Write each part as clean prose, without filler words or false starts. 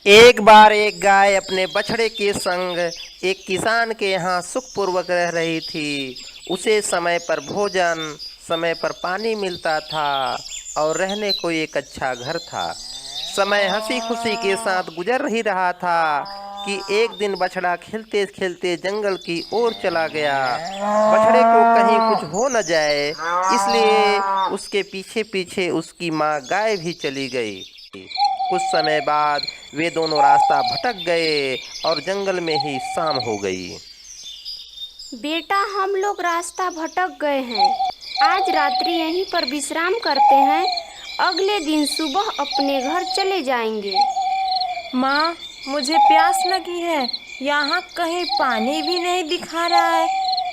एक बार एक गाय अपने बछड़े के संग एक किसान के यहाँ सुखपूर्वक रह रही थी। उसे समय पर भोजन, समय पर पानी मिलता था और रहने को एक अच्छा घर था। समय हंसी खुशी के साथ गुजर ही रहा था कि एक दिन बछड़ा खेलते खेलते जंगल की ओर चला गया। बछड़े को कहीं कुछ हो न जाए, इसलिए उसके पीछे पीछे उसकी माँ गाय भी चली गई। कुछ समय बाद वे दोनों रास्ता भटक गए और जंगल में ही शाम हो गई। बेटा, हम लोग रास्ता भटक गए हैं। आज रात्रि यहीं पर विश्राम करते हैं। अगले दिन सुबह अपने घर चले जाएंगे। माँ, मुझे प्यास लगी है। यहाँ कहीं पानी भी नहीं दिखा रहा है।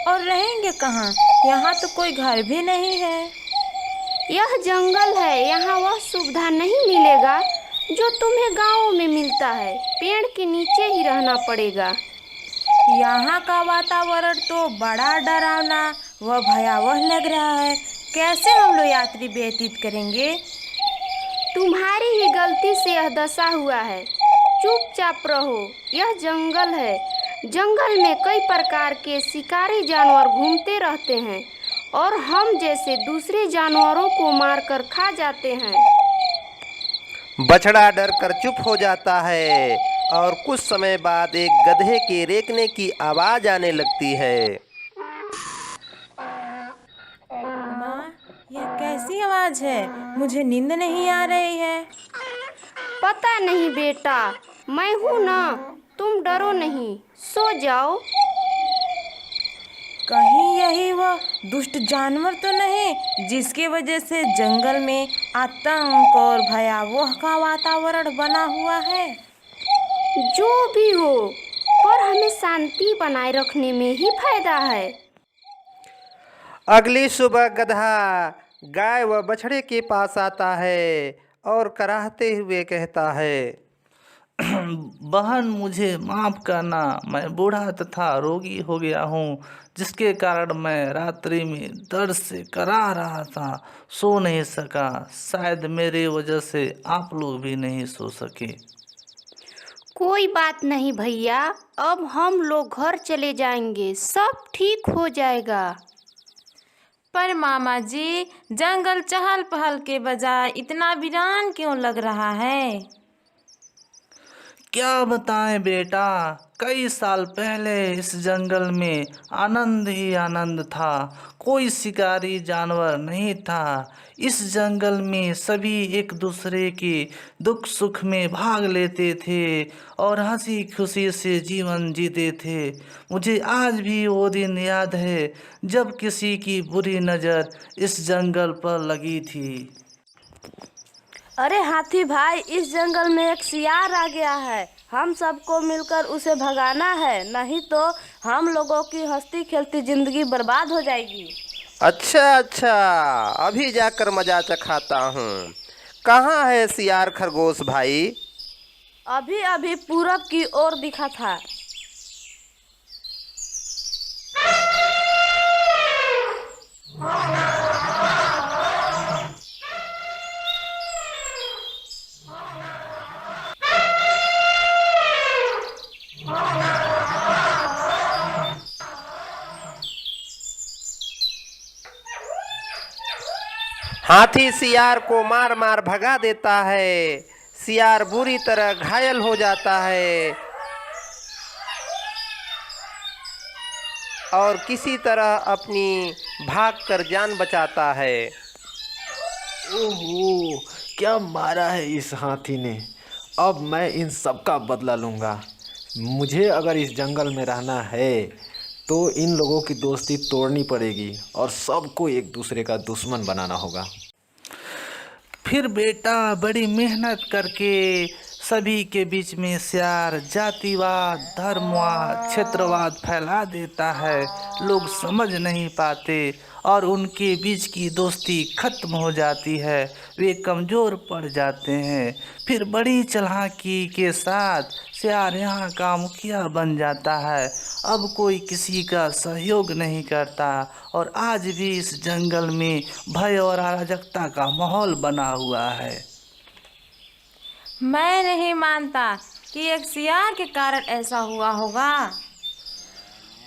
और रहेंगे कहाँ? यहाँ तो कोई घर भी नहीं है। यह जंगल है, यहाँ वह सुविधा नहीं मिलेगा जो तुम्हें गाँव में मिलता है। पेड़ के नीचे ही रहना पड़ेगा। यहाँ का वातावरण तो बड़ा डरावना व भयावह लग रहा है। कैसे हम लोग यात्रा व्यतीत करेंगे? तुम्हारी ही गलती से यह दशा हुआ है। चुपचाप रहो। यह जंगल है। जंगल में कई प्रकार के शिकारी जानवर घूमते रहते हैं और हम जैसे दूसरे जानवरों को मारकर खा जाते हैं। बछड़ा डर कर चुप हो जाता है और कुछ समय बाद एक गधे के रेंकने की आवाज आने लगती है। माँ, यह कैसी आवाज है? मुझे नींद नहीं आ रही है। पता नहीं बेटा, मैं हूँ ना। तुम डरो नहीं, सो जाओ। कहीं यही वह दुष्ट जानवर तो नहीं जिसकी वजह से जंगल में आतंक और भयावह का वातावरण बना हुआ है? जो भी हो, पर हमें शांति बनाए रखने में ही फायदा है। अगली सुबह गधा गाय व बछड़े के पास आता है और कराहते हुए कहता है। बहन, मुझे माफ करना। मैं बूढ़ा तथा रोगी हो गया हूँ, जिसके कारण मैं रात्रि में दर्द से कराह रहा था, सो नहीं सका। शायद मेरी वजह से आप लोग भी नहीं सो सके। कोई बात नहीं भैया, अब हम लोग घर चले जाएंगे। सब ठीक हो जाएगा। पर मामा जी, जंगल चहल पहल के बजाय इतना वीरान क्यों लग रहा है? क्या बताएं बेटा, कई साल पहले इस जंगल में आनंद ही आनंद था। कोई शिकारी जानवर नहीं था। इस जंगल में सभी एक दूसरे के दुख सुख में भाग लेते थे और हंसी खुशी से जीवन जीते थे। मुझे आज भी वो दिन याद है जब किसी की बुरी नज़र इस जंगल पर लगी थी। अरे हाथी भाई, इस जंगल में एक सियार आ गया है। हम सबको मिलकर उसे भगाना है, नहीं तो हम लोगों की हंसती खेलती जिंदगी बर्बाद हो जाएगी। अच्छा अच्छा, अभी जाकर मजा चखाता हूँ। कहाँ है सियार खरगोश भाई? अभी अभी पूरब की ओर दिखा था। हाथी सियार को मार मार भगा देता है। सियार बुरी तरह घायल हो जाता है और किसी तरह अपनी भागकर जान बचाता है। ओहो, क्या मारा है इस हाथी ने। अब मैं इन सब का बदला लूँगा। मुझे अगर इस जंगल में रहना है तो इन लोगों की दोस्ती तोड़नी पड़ेगी और सबको एक दूसरे का दुश्मन बनाना होगा। फिर बेटा बड़ी मेहनत करके सभी के बीच में सियार जातिवाद, धर्मवाद, क्षेत्रवाद फैला देता है। लोग समझ नहीं पाते और उनके बीच की दोस्ती खत्म हो जाती है। वे कमज़ोर पड़ जाते हैं। फिर बड़ी चालाकी के साथ सियार यहाँ का मुखिया बन जाता है। अब कोई किसी का सहयोग नहीं करता और आज भी इस जंगल में भय और अराजकता का माहौल बना हुआ है। मैं नहीं मानता। कि एक सियार के कारण ऐसा हुआ होगा।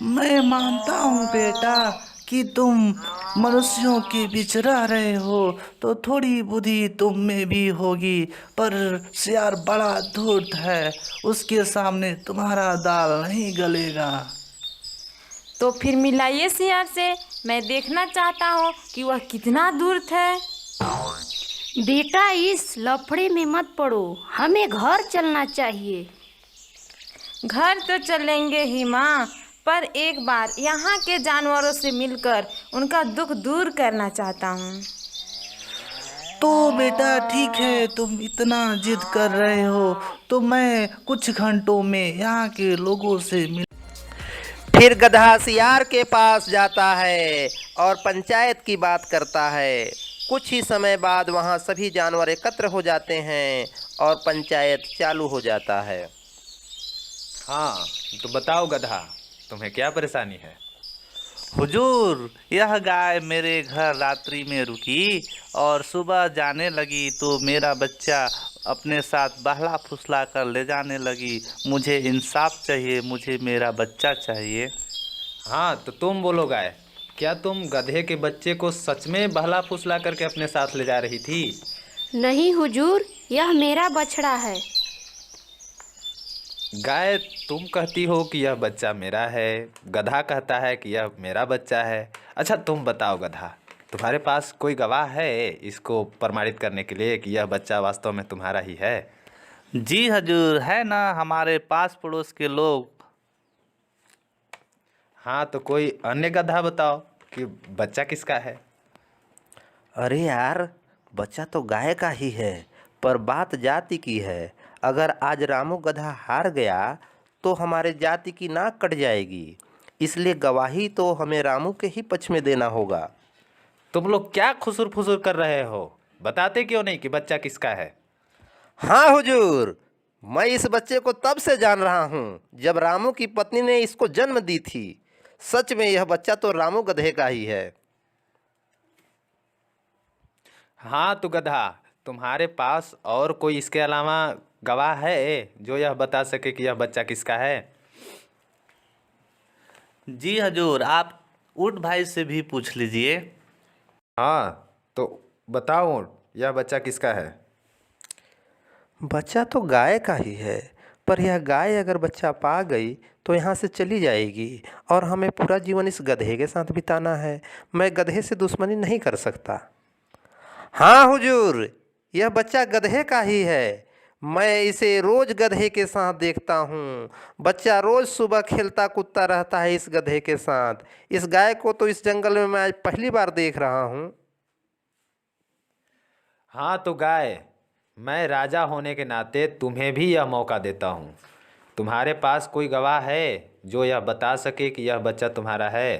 मैं मानता हूँ बेटा कि तुम मनुष्यों के बीच रह रहे हो तो थोड़ी बुद्धि तुम में भी होगी, पर शेर बड़ा धूर्त है, उसके सामने तुम्हारा दाल नहीं गलेगा। तो फिर मिलाइए सियार से, मैं देखना चाहता हूँ कि वह कितना धूर्त है। बेटा इस लफड़े में मत पड़ो, हमें घर चलना चाहिए। घर तो चलेंगे ही माँ, पर एक बार यहाँ के जानवरों से मिलकर उनका दुख दूर करना चाहता हूँ। तो बेटा ठीक है, तुम इतना जिद कर रहे हो तो मैं कुछ घंटों में यहाँ के लोगों से मिल। फिर गधा सियार के पास जाता है और पंचायत की बात करता है। कुछ ही समय बाद वहाँ सभी जानवर एकत्र हो जाते हैं और पंचायत चालू हो जाता है। हाँ, तो बताओ गधा, तुम्हें क्या परेशानी है? हुजूर, यह गाय मेरे घर रात्रि में रुकी और सुबह जाने लगी तो मेरा बच्चा अपने साथ बहला फुसला कर ले जाने लगी। मुझे इंसाफ चाहिए, मुझे मेरा बच्चा चाहिए। हाँ, तो तुम बोलो गाय, क्या तुम गधे के बच्चे को सच में बहला फुसला करके अपने साथ ले जा रही थी? नहीं हुजूर, यह मेरा बछड़ा है। गाय, तुम कहती हो कि यह बच्चा मेरा है, गधा कहता है कि यह मेरा बच्चा है। अच्छा तुम बताओ गधा, तुम्हारे पास कोई गवाह है इसको प्रमाणित करने के लिए कि यह बच्चा वास्तव में तुम्हारा ही है? जी हजूर, है ना हमारे पास पड़ोस के लोग। हाँ, तो कोई अन्य गधा बताओ कि बच्चा किसका है। अरे यार, बच्चा तो गाय का ही है, पर बात जाति की है। अगर आज रामू गधा हार गया तो हमारे जाति की नाक कट जाएगी, इसलिए गवाही तो हमें रामू के ही पक्ष में देना होगा। तुम लोग क्या खुसुर फुसुर कर रहे हो? बताते क्यों नहीं कि बच्चा किसका है? हाँ हुजूर, मैं इस बच्चे को तब से जान रहा हूँ जब रामू की पत्नी ने इसको जन्म दी थी। सच में यह बच्चा तो रामू गधे का ही है। हाँ तो गधा, तुम्हारे पास और कोई इसके अलावा गवाह है जो यह बता सके कि यह बच्चा किसका है? जी हजूर, आप ऊँट भाई से भी पूछ लीजिए। हाँ, तो बताओ यह बच्चा किसका है? बच्चा तो गाय का ही है, पर यह गाय अगर बच्चा पा गई तो यहाँ से चली जाएगी और हमें पूरा जीवन इस गधे के साथ बिताना है। मैं गधे से दुश्मनी नहीं कर सकता। हाँ हुजूर, यह बच्चा गधे का ही है। मैं इसे रोज गधे के साथ देखता हूँ। बच्चा रोज सुबह खेलता कूदता रहता है इस गधे के साथ। इस गाय को तो इस जंगल में मैं आज पहली बार देख रहा हूँ। हाँ तो गाय, मैं राजा होने के नाते तुम्हें भी यह मौका देता हूँ। तुम्हारे पास कोई गवाह है जो यह बता सके कि यह बच्चा तुम्हारा है?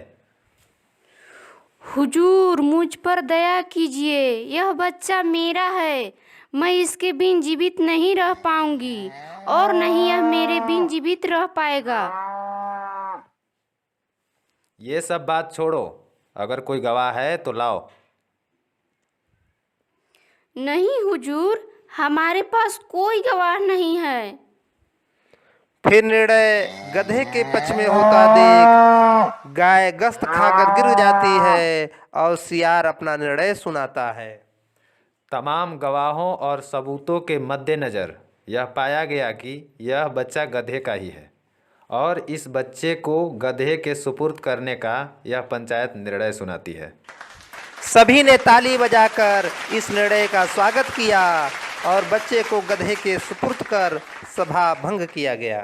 हुजूर, मुझ पर दया कीजिए, यह बच्चा मेरा है। मैं इसके बिन जीवित नहीं रह पाऊंगी और नहीं यह मेरे बिन जीवित रह पाएगा। ये सब बात छोड़ो, अगर कोई गवाह है तो लाओ। नहीं हुजूर, हमारे पास कोई गवाह नहीं है। फिर निर्णय गधे के पक्ष में होता देख गाय गस्त खाकर गिर जाती है और सियार अपना निर्णय सुनाता है। तमाम गवाहों और सबूतों के मद्देनज़र यह पाया गया कि यह बच्चा गधे का ही है और इस बच्चे को गधे के सुपुर्द करने का यह पंचायत निर्णय सुनाती है। सभी ने ताली बजाकर इस निर्णय का स्वागत किया और बच्चे को गधे के सुपुर्द कर सभा भंग किया गया।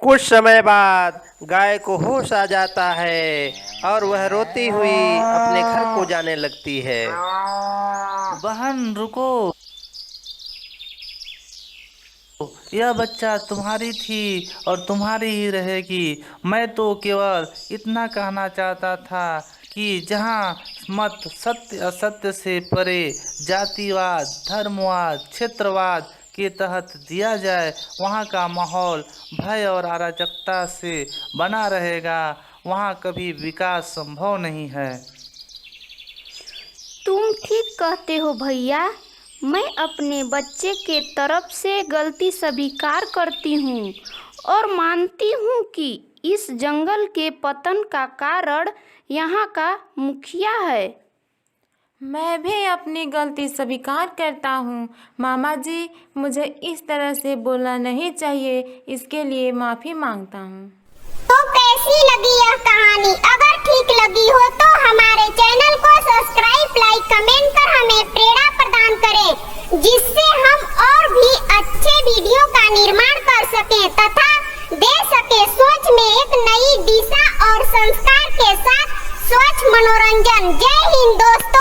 कुछ समय बाद गाय को होश आ जाता है और वह रोती हुई अपने घर को जाने लगती है। बहन रुको, यह बच्चा तुम्हारी थी और तुम्हारी ही रहेगी। मैं तो केवल इतना कहना चाहता था कि जहाँ मत सत्य असत्य से परे जातिवाद, धर्मवाद, क्षेत्रवाद के तहत दिया जाए, वहाँ का माहौल भय और अराजकता से बना रहेगा। वहाँ कभी विकास संभव नहीं है। तुम ठीक कहते हो भैया। मैं अपने बच्चे के तरफ से गलती स्वीकार करती हूँ और मानती हूँ कि इस जंगल के पतन का कारण यहाँ का मुखिया है। मैं भी अपनी गलती स्वीकार करता हूँ। मामा जी, मुझे इस तरह से बोलना नहीं चाहिए, इसके लिए माफ़ी मांगता हूँ। तो कैसी लगी यह कहानी? अगर ठीक लगी हो तो हमारे चैनल को सब्सक्राइब, लाइक, कमेंट कर हमें प्रेरणा प्रदान करें, जिससे हम और भी अच्छे वीडियो का निर्माण कर सकें तथा दे सके सोच में एक नई दिशा और संस्कार के साथ स्वच्छ मनोरंजन। जय हिंद दोस्तों।